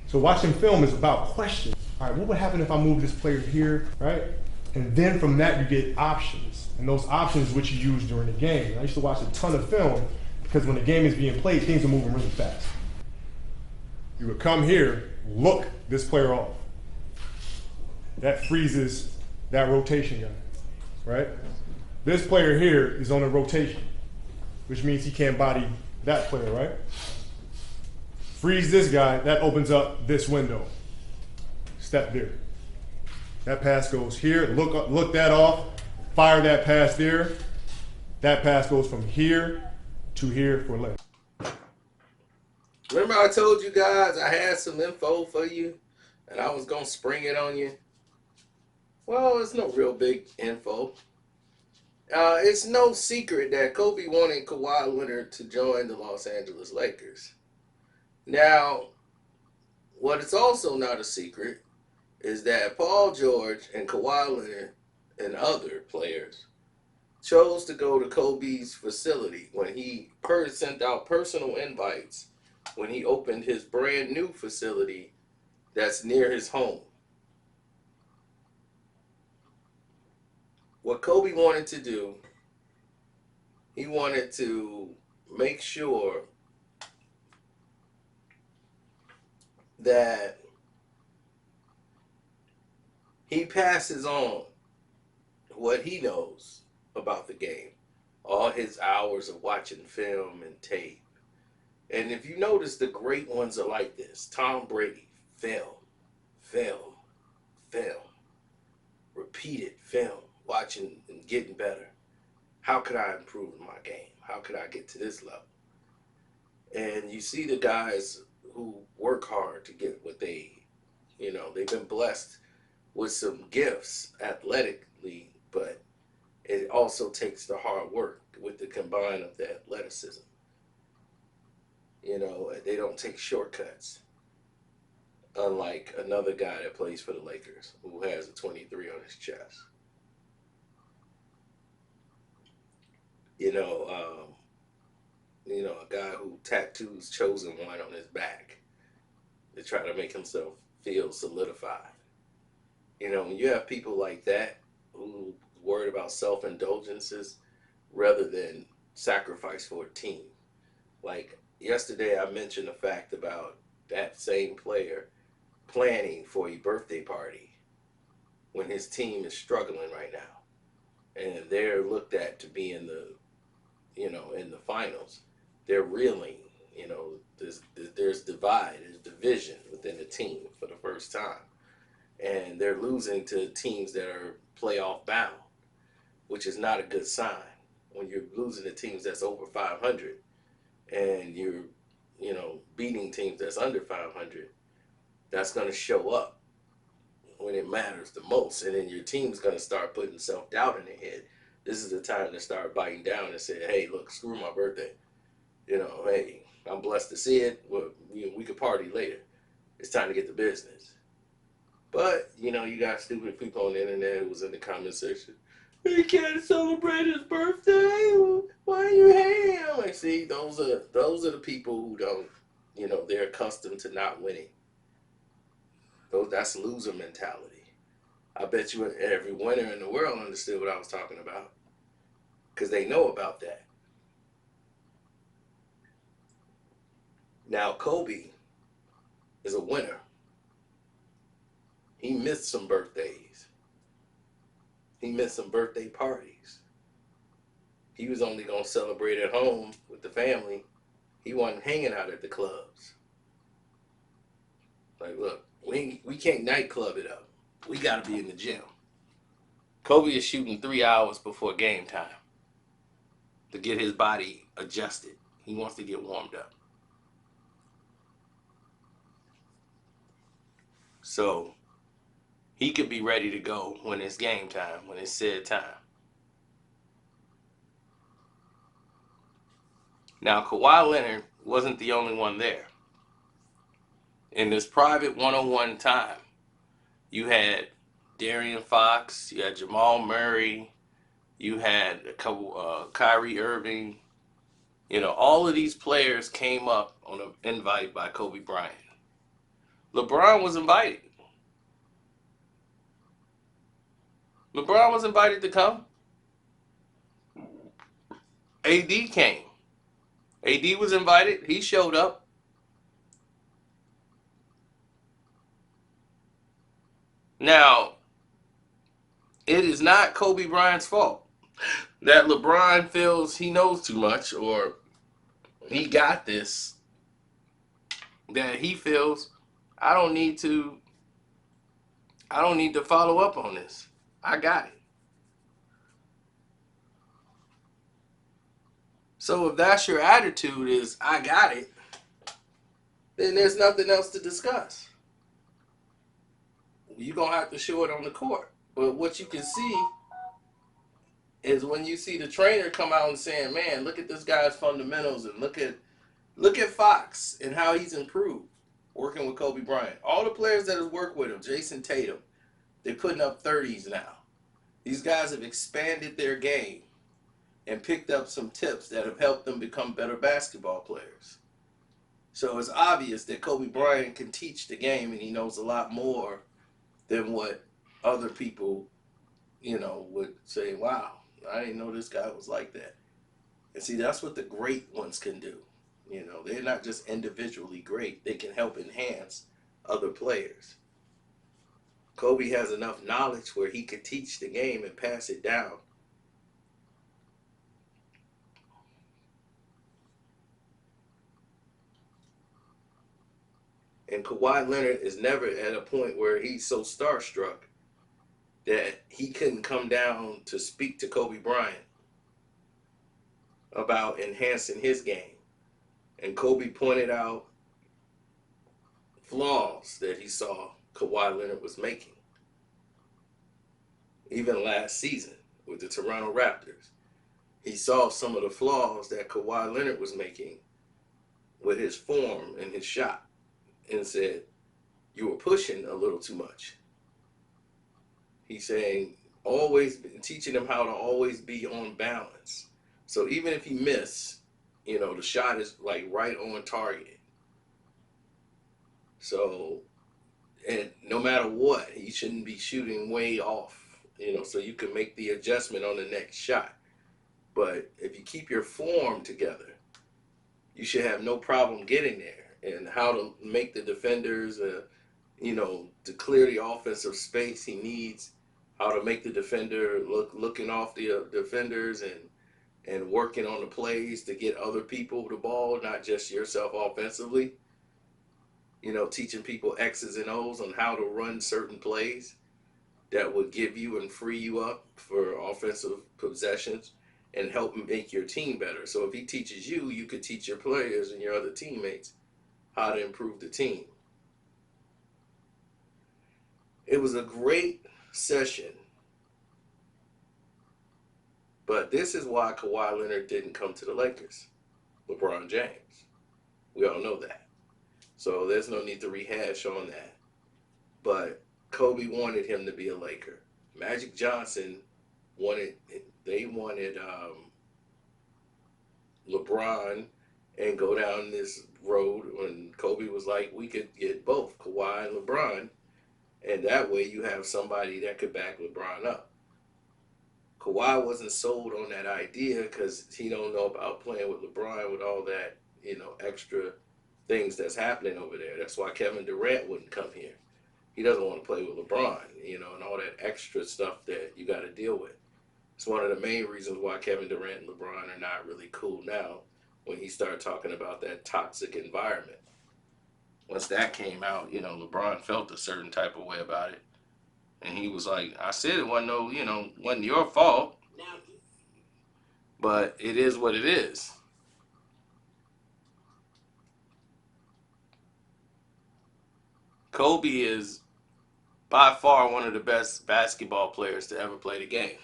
So watching film is about questions. All right, what would happen if I move this player here, right? And then from that you get options, and those options which you use during the game. And I used to watch a ton of film because when the game is being played, things are moving really fast. You would come here, look this player off. That freezes that rotation guy, right? This player here is on a rotation, which means he can't body that player, right? Freeze this guy, that opens up this window. Step there. That pass goes here, look that off, fire that pass there. That pass goes from here to here for left. Remember I told you guys I had some info for you and I was going to spring it on you? Well, it's no real big info. It's no secret that Kobe wanted Kawhi Leonard to join the Los Angeles Lakers. Now, what is also not a secret is that Paul George and Kawhi Leonard and other players chose to go to Kobe's facility when he sent out personal invites when he opened his brand new facility that's near his home. What Kobe wanted to do, he wanted to make sure that he passes on what he knows about the game, all his hours of watching film and tape. And if you notice, the great ones are like this. Tom Brady, film, film, film, repeated film, watching and getting better. How could I improve in my game? How could I get to this level? And you see the guys who work hard to get what they've been blessed with some gifts athletically, but it also takes the hard work with the combine of the athleticism. They don't take shortcuts. Unlike another guy that plays for the Lakers who has a 23 on his chest. A guy who tattoos chosen one on his back to try to make himself feel solidified. When you have people like that who worried about self-indulgences rather than sacrifice for a team. Like yesterday I mentioned the fact about that same player planning for a birthday party when his team is struggling right now. And they're looked at to be in the finals. They're reeling, there's divide, there's division within the team for the first time. And they're losing to teams that are playoff bound, which is not a good sign. When you're losing to teams that's over 500 and you're, beating teams that's under 500, that's going to show up when it matters the most. And then your team's going to start putting self-doubt in their head. This is the time to start biting down and say, hey, look, screw my birthday. Hey, I'm blessed to see it. Well, we could party later. It's time to get to business. But, you got stupid people on the internet who was in the comment section. He can't celebrate his birthday. Why you hate him? Like, see, those are the people who don't, they're accustomed to not winning. That's loser mentality. I bet you every winner in the world understood what I was talking about because they know about that. Now, Kobe is a winner. He missed some birthdays. He missed some birthday parties. He was only going to celebrate at home with the family. He wasn't hanging out at the clubs. Like, look, we can't nightclub it up. We got to be in the gym. Kobe is shooting 3 hours before game time to get his body adjusted. He wants to get warmed up. So he could be ready to go when it's game time, when it's said time. Now, Kawhi Leonard wasn't the only one there. In this private one-on-one time, you had De'Aaron Fox, you had Jamal Murray, you had Kyrie Irving. All of these players came up on an invite by Kobe Bryant. LeBron was invited. LeBron was invited to come. AD came. AD was invited. He showed up. Now, it is not Kobe Bryant's fault that LeBron feels he knows too much or he got this. That he feels I don't need to follow up on this. I got it. So if that's your attitude is I got it, then there's nothing else to discuss. You're going to have to show it on the court. But what you can see is when you see the trainer come out and saying, man, look at this guy's fundamentals and look at Fox and how he's improved working with Kobe Bryant. All the players that have worked with him, Jason Tatum, they're putting up 30s now. These guys have expanded their game and picked up some tips that have helped them become better basketball players. So it's obvious that Kobe Bryant can teach the game and he knows a lot more than what other people, would say, wow, I didn't know this guy was like that. And see, that's what the great ones can do. They're not just individually great. They can help enhance other players. Kobe has enough knowledge where he could teach the game and pass it down. And Kawhi Leonard is never at a point where he's so starstruck that he couldn't come down to speak to Kobe Bryant about enhancing his game. And Kobe pointed out flaws that he saw Kawhi Leonard was making. Even last season with the Toronto Raptors, he saw some of the flaws that Kawhi Leonard was making with his form and his shot and said, you were pushing a little too much. He's saying, always teaching him how to always be on balance. So even if you miss, the shot is like right on target. So, and no matter what, he shouldn't be shooting way off, so you can make the adjustment on the next shot. But if you keep your form together, you should have no problem getting there. And how to make the defenders, to clear the offensive space he needs, how to make the defender looking off the defenders and working on the plays to get other people the ball, not just yourself offensively. Teaching people X's and O's on how to run certain plays that would give you and free you up for offensive possessions and help make your team better. So if he teaches you, you could teach your players and your other teammates how to improve the team. It was a great session. But this is why Kawhi Leonard didn't come to the Lakers. LeBron James. We all know that. So there's no need to rehash on that. But Kobe wanted him to be a Laker. Magic Johnson wanted LeBron and go down this road when Kobe was like, we could get both, Kawhi and LeBron, and that way you have somebody that could back LeBron up. Kawhi wasn't sold on that idea because he don't know about playing with LeBron with all that, extra things that's happening over there. That's why Kevin Durant wouldn't come here. He doesn't want to play with LeBron, and all that extra stuff that you got to deal with. It's one of the main reasons why Kevin Durant and LeBron are not really cool now when he started talking about that toxic environment. Once that came out, LeBron felt a certain type of way about it. And he was like, I said it wasn't your fault. But it is what it is. Kobe is by far one of the best basketball players to ever play the game.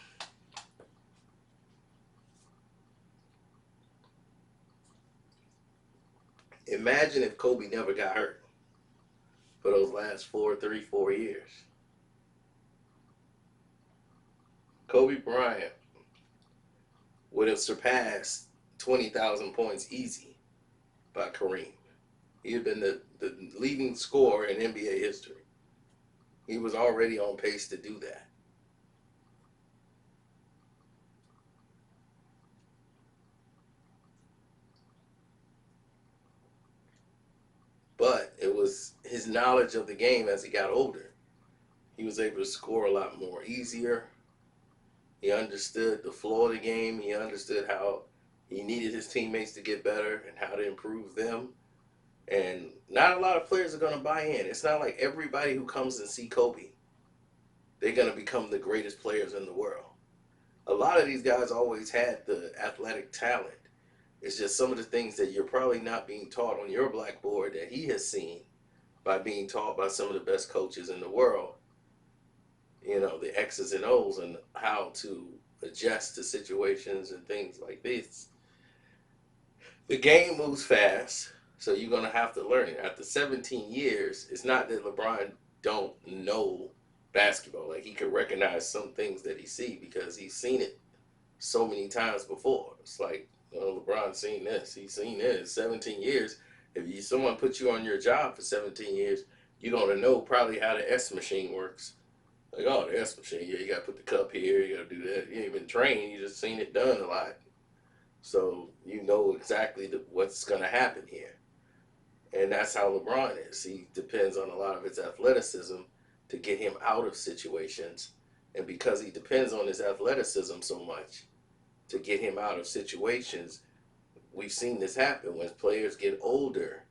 Imagine if Kobe never got hurt for those last 4 years. Kobe Bryant would have surpassed 20,000 points easy by Kareem. He had been the the leading scorer in NBA history. He was already on pace to do that. But it was his knowledge of the game as he got older. He was able to score a lot more easier. He understood the flow of the game. He understood how he needed his teammates to get better and how to improve them. And not a lot of players are going to buy in. It's not like everybody who comes and see Kobe, they're going to become the greatest players in the world. A lot of these guys always had the athletic talent. It's just some of the things that you're probably not being taught on your blackboard that he has seen by being taught by some of the best coaches in the world. You know, the X's and O's and how to adjust to situations and things like this. The game moves fast, so you're going to have to learn it. After 17 years, it's not that LeBron don't know basketball. Like, he could recognize some things that he see because he's seen it so many times before. It's like, LeBron's seen this. He's seen this. 17 years. If someone puts you on your job for 17 years, you're going to know probably how the S machine works. Like, oh, the S machine, yeah, you got to put the cup here, you got to do that. You ain't been trained, you just seen it done a lot. So you know exactly what's going to happen here. And that's how LeBron is. He depends on a lot of his athleticism to get him out of situations. And because he depends on his athleticism so much to get him out of situations, we've seen this happen. When players get older,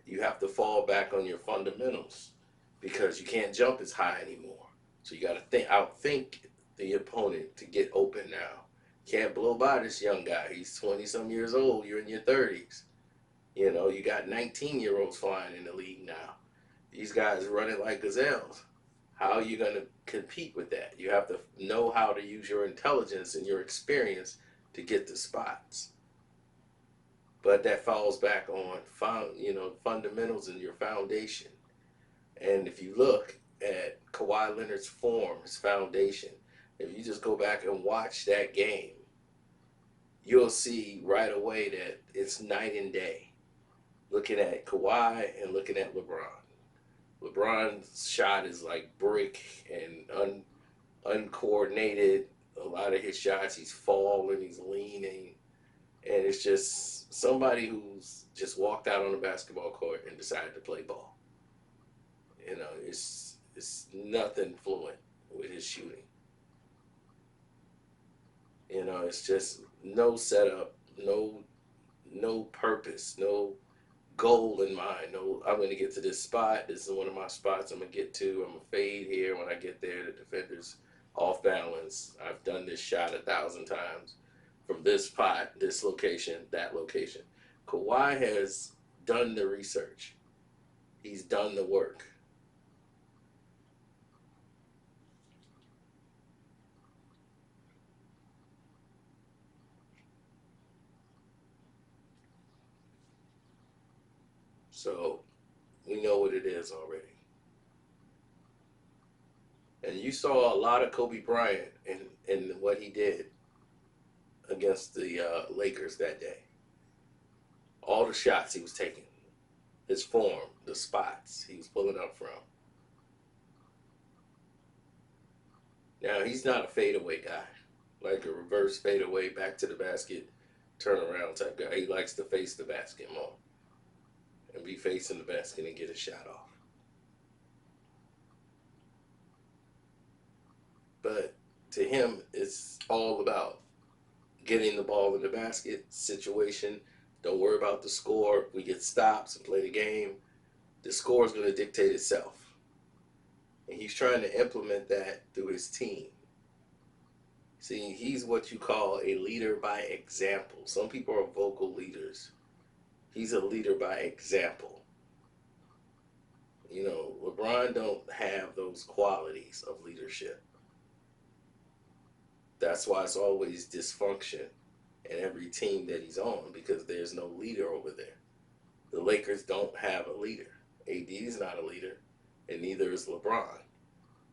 you have to fall back on your fundamentals because you can't jump as high anymore. So you got to outthink the opponent to get open now. Can't blow by this young guy. He's 20-some years old. You're in your 30s. You know, you got 19-year-olds flying in the league now. These guys running like gazelles. How are you going to compete with that? You have to know how to use your intelligence and your experience to get the spots. But that falls back on fundamentals and your foundation. And if you look at Kawhi Leonard's form, his foundation, if you just go back and watch that game, you'll see right away that it's night and day. Looking at Kawhi and looking at LeBron. LeBron's shot is like brick and uncoordinated. A lot of his shots, he's falling, he's leaning. And it's just somebody who's just walked out on a basketball court and decided to play ball. You know, it's nothing fluent with his shooting. You know, it's just no setup, no purpose, no goal in mind. No, I'm going to get to this spot. This is one of my spots I'm going to get to. I'm going to fade here. When I get there, the defender's off balance. I've done this shot 1,000 times from this spot, this location, that location. Kawhi has done the research. He's done the work. So we know what it is already. And you saw a lot of Kobe Bryant in what he did against the Lakers that day. All the shots he was taking, his form, the spots he was pulling up from. Now, he's not a fadeaway guy, like a reverse fadeaway, back to the basket, turnaround type guy. He likes to face the basket more and be facing the basket and get a shot off. But to him, it's all about getting the ball in the basket situation. Don't worry about the score. We get stops and play the game. The score is going to dictate itself. And he's trying to implement that through his team. See, he's what you call a leader by example. Some people are vocal leaders. He's a leader by example. You know, LeBron don't have those qualities of leadership. That's why it's always dysfunction in every team that he's on, because there's no leader over there. The Lakers don't have a leader. AD is not a leader, and neither is LeBron.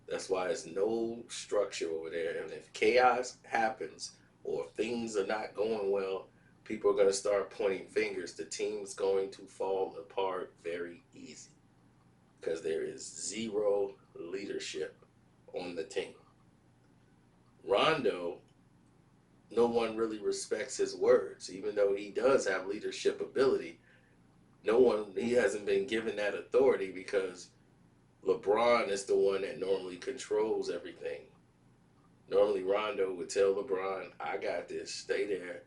That's why there's no structure over there. And if chaos happens or things are not going well, people are going to start pointing fingers. The team's going to fall apart very easy because there is zero leadership on the team. Rondo, no one really respects his words, even though he does have leadership ability. He hasn't been given that authority because LeBron is the one that normally controls everything. Normally Rondo would tell LeBron, I got this, stay there.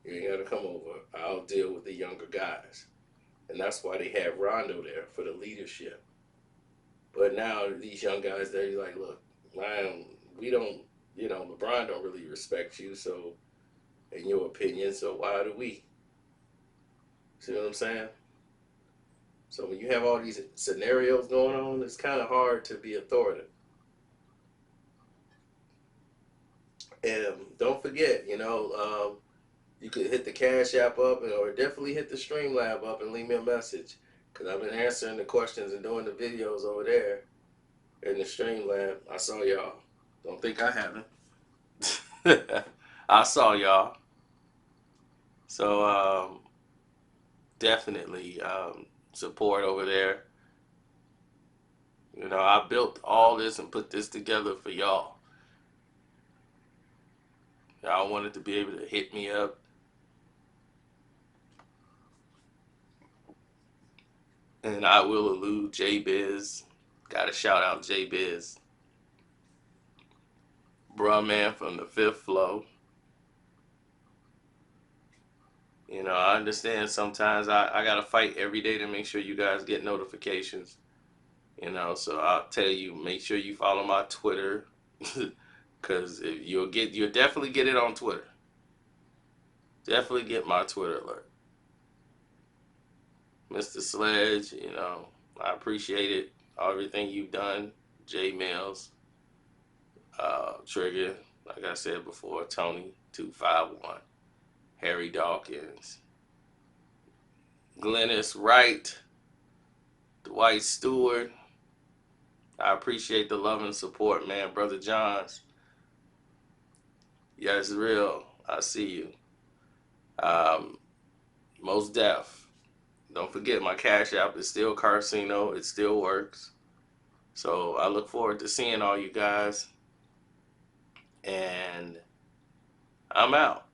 You ain't got to come over. I'll deal with the younger guys. And that's why they have Rondo there, for the leadership. But now these young guys, they're like, look, man, we don't, LeBron don't really respect you, so, in your opinion, so why do we? See what I'm saying? So when you have all these scenarios going on, it's kind of hard to be authoritative. And don't forget, you could hit the Cash App up or definitely hit the Streamlab up and leave me a message. Because I've been answering the questions and doing the videos over there in the Streamlab. I saw y'all. Don't think I haven't. I saw y'all. So definitely support over there. I built all this and put this together for y'all. Y'all wanted to be able to hit me up. And I will allude J-Biz. Gotta shout out J-Biz. Bruh man from the fifth flow. I understand sometimes I gotta fight every day to make sure you guys get notifications. So I'll tell you, make sure you follow my Twitter. Cause you'll definitely get it on Twitter. Definitely get my Twitter alert. Mr. Sledge, I appreciate it. Everything you've done. J Mills, Trigger, like I said before, Tony 251, Harry Dawkins, Glennis Wright, Dwight Stewart. I appreciate the love and support, man. Brother Johns. Yeah, it's real. I see you. Most Def. Don't forget my Cash App is still Carcino. It still works. So I look forward to seeing all you guys. And I'm out.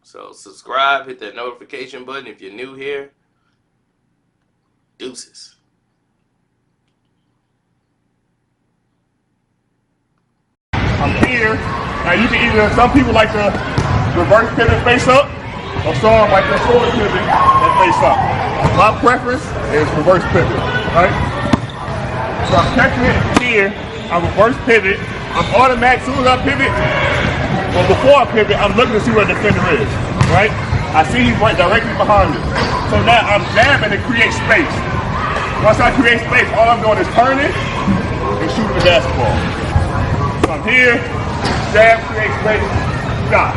So subscribe, hit that notification button if you're new here. Deuces. I'm here. Now you can either, some people like to reverse pivot face up, or some like to forward pivot and face up. My preference is reverse pivot, right? So I'm catching it here, I reverse pivot, I'm automatic, as soon as I pivot, or before I pivot, I'm looking to see where the defender is, right? I see he's right directly behind me. So now I'm jabbing to create space. Once I create space, all I'm doing is turning and shooting the basketball. So I'm here, jab, create space, shot.